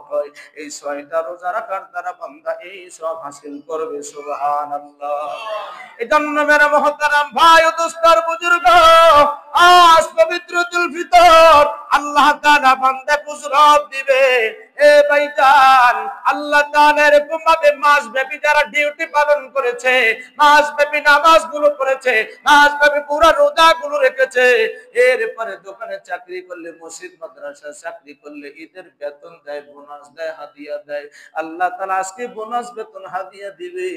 হক হয়। এই 6টা রোজা রাখার দ্বারা বান্দা এই সওয়াব হাসিল করবে। সুবহানাল্লাহ। এজন্য মেরে মুহতারাম ভাই ও দোস্তর বুজুর্গ, আজ পবিত্র ঈদুল ফিতর আল্লাহ তাআলা বান্দাকে উজরত দিবে। এ ভাইজান, আল্লাহ তাআলা এরকম ভাবে মাস ব্যাপী যারা ডিউটি পালন করেছে, মাস ব্যাপী নামাজগুলো পড়েছে, মাস ব্যাপী পুরো রোজাগুলো রেখেছে, এরপরে দোকানে চাকরি করলে, মসজিদ মাদ্রাসা চাকরি করলে ঈদের বেতন দেয়, বোনাস দেয়, হাদিয়া দেয়। আল্লাহ তাআলা আজকে বোনাস বেতন হাদিয়া দিবে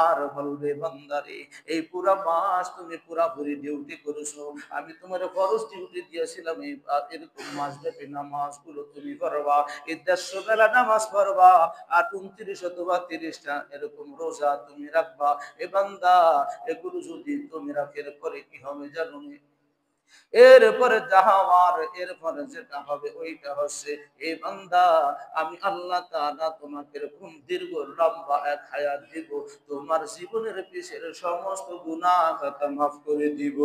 আর বলবে, বান্দারে এই পুরা মাস তুমি পুরাপুরি ডিউটি করেছো, আমি তোমার ফরজ ডিউটি দিয়েছিলাম, এই এরকম মাস ব্যাপী নামাজগুলো তুমি পড়বা, এই 150 বেলা নামাজ পড়বা, আর 29 অথবা 30টা এরকম রোজা তুমি রাখবা। এ বান্দা, এগুলো যদি তুমি রাখের পরে কি হবে জানো? এরপরে যাহা আমার এরপরে যেটা হবে ওইটা হচ্ছে, এই বান্দা আমি আল্লাহ তাআলা তোমাকে এরকম দীর্ঘ লম্বা এক হায়াত দিব, তোমার জীবনের পিছের সমস্ত গুনাহ খাতা মাফ করে দিব।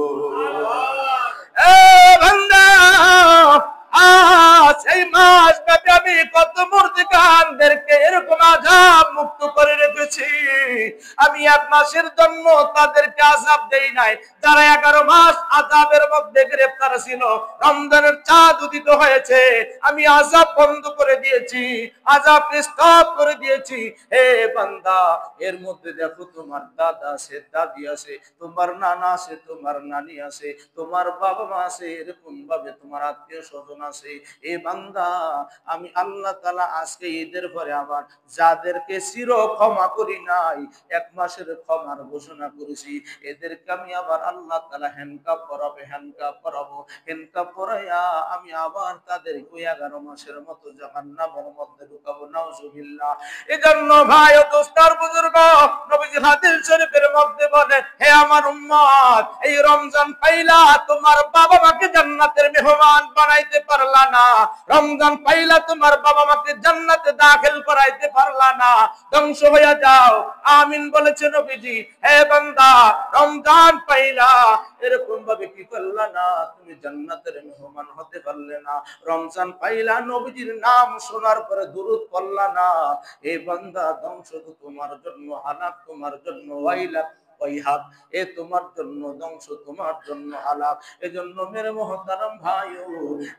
এ বান্দা, আজ এই মাস ব্যাপী আমি কত মুর্জিকানদেরকে এরকম আযাব মুক্ত করে রেখেছি। আমি 1 মাসের জন্য তাদেরকে আযাব দেই নাই। যারা 11 মাস আযাবের মধ্যে গ্রেফতার ছিল, রমজানের চাঁদ উদিত হয়েছে, আমি আযাব বন্ধ করে দিয়েছি, আযাব স্টপ করে দিয়েছি। হে বান্দা, এর মধ্যে দেখো তোমার দাদা আছে, দাদি আছে, তোমার নানা আছে, তোমার নানি আছে, তোমার বাবা মা আছে, এরকম ভাবে তোমার আত্মীয় স্বজন আছে। এ বান্দা, আমি আল্লাহ তাআলা আজকে ঈদের পরে আবার যাদেরকে চির ক্ষমা করি নাই, 1 মাসের ক্ষমার ঘোষণা করেছি, এদেরকে আমি আবার আল্লাহ তাআলা হ্যান্ডকাপ পরাবো, হ্যান্ডকাপ পরাইয়া আমি আবার তাদের 11 মাসের মতো জাহান্নামের মধ্যে ঢুকাবো। নাউজুবিল্লাহ। এজন্য ভাই ও দোস্তার বুজুর্গ, নবীজি হাদিস শরীফের মধ্যে বলেন, হে আমার উম্মত, এই রমজান পাইলা তোমার বাবা মাকে জান্নাতের মেহমান বানাইতে পারলা না, রমজান পাইলা তোমার বাবা মাকে জান্নাতে দাখিল করাইতে পারলা না, ধ্বংস হইয়া যাও। আমিন বলেছে নবীজি। হে বান্দা, রমজান পাইলা এরকম ভাবে কি করলা না, তুমি জান্নাতের মেহমান হতে পারলে না। রমজান পাইলা, নবীজির নাম শোনার পরে দুরূদ পড়লা না, এই বান্দা ধ্বংস তো তোমার জন্য, হালাক তোমার জন্য, ওয়াইলাক ওয়াইহাক, এ তোমার জন্য ধ্বংস, তোমার জন্য হালাক। এজন্য মেরে মুহতারাম ভাইও,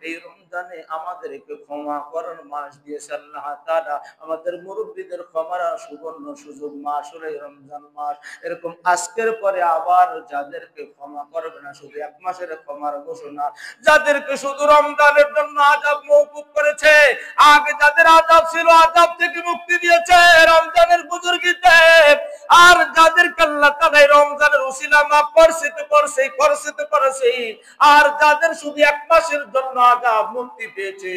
এই রমজানে আমাদেরকে ক্ষমা করার মাস দিয়েছে আল্লাহ তাআলা। আমাদের মুরব্বিদের ক্ষমার সুবর্ণ সুযোগ মাস হলো রমজান মাস। এরকম আজকের পরে আবার যাদেরকে ক্ষমা করবে না, শুধু 1 মাসের ক্ষমার ঘোষণা, যাদেরকে শুধু রমজানের জন্য আযাব মওকুফ করেছে, আগে যাদের আযাব ছিল আযাব থেকে মুক্তি দিয়েছে রমজানের বুজুর্গিতে, আর যাদেরকে আল্লাহ তাআলা রমজানের উসিলা মাফ করছে তো করছে, আর যাদের শুধু 1 মাসের জন্য আযাব মুক্তি পেয়েছে,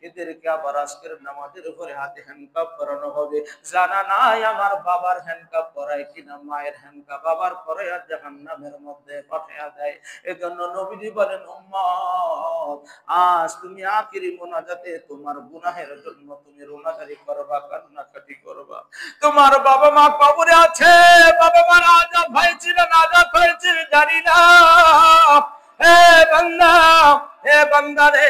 এদেরকে আবার আজকের নামাজের উপরে হাতে হ্যান্ডকাপ পরানো হবে। জানা নাই আমার বাবার হ্যান্ডকাপ পরায় কিনা, মায়ের হ্যান্ডকাপ বাবার পরাইয়া জাহান্নামের মধ্যে পাঠাইয়া দেয়। এজন্য নবীজি বলেন, উম্মত, আজ তুমি আখিরি মোনাজাতে তোমার গুনাহের জন্য তুমি রোনাজারি করবা, কান্নাকাটি করবা। তোমার বাবা মা কবরে আছে, বাবা মার আযাব হয়েছিল না আযাব হয়েছিল জানি না। হে বান্দা, হে বান্দা রে,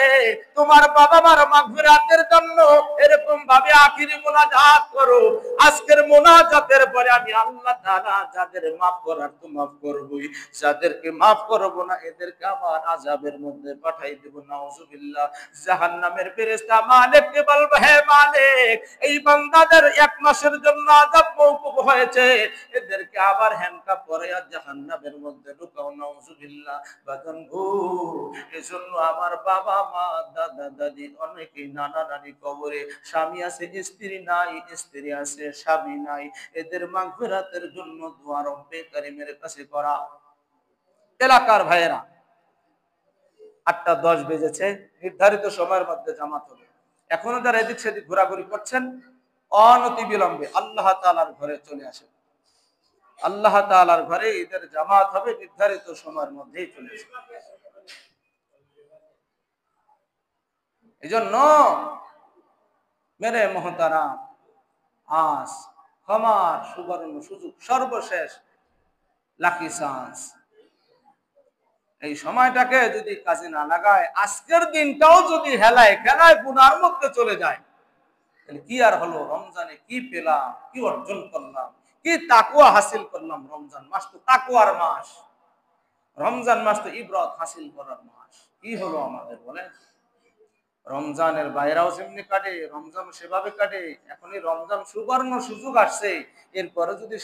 তোমার বাবা মার মাগফিরাতের জন্য এরকম ভাবে আখিরি মুনাজাত করো। আজকের মুনাজাতের পরে আমি আল্লাহ তাআলা যাদের মাফ করার তো মাফ করবই, যাদেরকে মাফ করব না এদেরকে আবার আযাবের মধ্যে পাঠাই দেব। নাউজুবিল্লাহ। জাহান্নামের ফেরেশতা মালিককে বলবে, হে মালিক, এই বান্দাদের 1 মাসের জন্য আযাব মওকুফ হয়েছে, এদেরকে আবার হ্যান্ডকাপ পরাইয়া জাহান্নামের মধ্যে ঢুকাও। নাউজুবিল্লাহ। বাদন গো, এজন্য আমার বাবা মা, দাদা দাদি, অনেকে নানা নানি কবরে, স্বামী আছে স্ত্রী নাই, স্ত্রী আছে স্বামী নাই, এদের মাগফিরাতের জন্য দোয়া রব্বে কারীমের কাছে করা। এলাকার ভাইয়েরা, 8:10 বেজেছে, নির্ধারিত সময়ের মধ্যে জামাত হবে। এখনো যারা এদিক সেদিক ঘোরাঘুরি করছেন, অনতি বিলম্বে আল্লাহ তাআলার ঘরে চলে আসেন। আল্লাহ তাআলার ঘরে ঈদের জামাত হবে, নির্ধারিত সময়ের মধ্যেই চলে আসেন। এজন্য মেরে মুহতারাম, আজ ক্ষমার সুবর্ণ সুযোগ, সর্বশেষ লাকি চান্স। এই সময়টাকে যদি কাজে না লাগায়, আজকের দিনটাও যদি হেলায় খেলায় গুনার মধ্যে চলে যায়, তাহলে কি আর হলো, রমজানে কি পেলাম, কি অর্জন করলাম, কি তাকওয়া হাসিল করলাম। রমজান মাস তো তাকওয়ার মাস, রমজান মাস তো ইবরত হাসিল করার মাস। কি হলো আমাদের বলেন? রমজানের বাইরাও যেমনি কাটে, রমজান সেভাবে কাটে। এখনই রমজান সুবর্ণ সুযোগ আসছে, এরপরে যদি